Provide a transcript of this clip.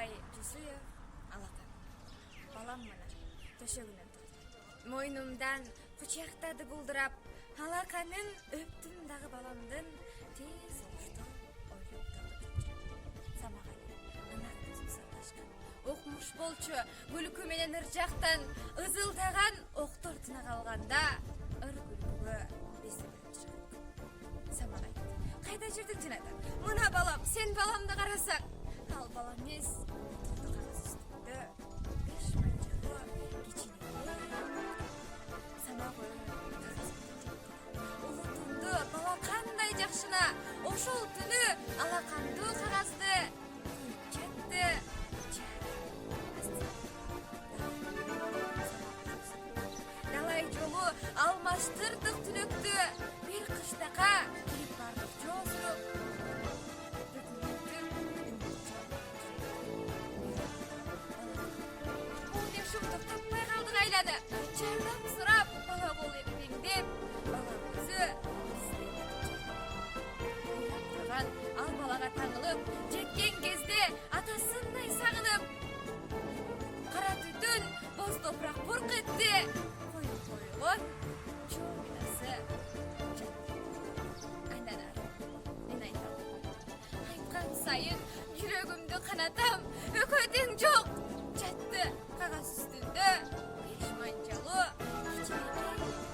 Николай Жусуев алакан. Балам мына төшөгүнөн турду. Мойнумдан кучактады булдырап, алаканын өптүм дагы баламдын тез согушту ойлоп турдум. Самагали ана көзүм саташкан. Окмуш болчу, күлкү менен ыржактан ызылдаган октор тына калганда, ыр күлкүгө эсебен чыгат. Самагали кайда жүрдүң Жаната? Мына балам, сен баламды карасаң. Ал балам эмес, турду кагаз үстүндө. Беш манжалы, кичинекей. Самагали улутунду бала кандай жакшына, ошол түнү алакандуу кагазды жетти. Далай жолу алмаштырдык түнөктү, бир кыштака кирип бардык жоосуруп. Шумдук таппай калдык айланы. Чарлап сурап, бала бол эпиң деп, бала өзү турган ал балага таңылып, жеткен кезде атасындай сагынып, кара түтүн боз топурак бурк этти. Коюп коюлгон чоң минасы жатты. Айнанар, мен айтам. Айткан сайын жүрөгүмдү канатам, өкөтүң жок. Жатты кагаз үстүндө беш манжалуу кичинекей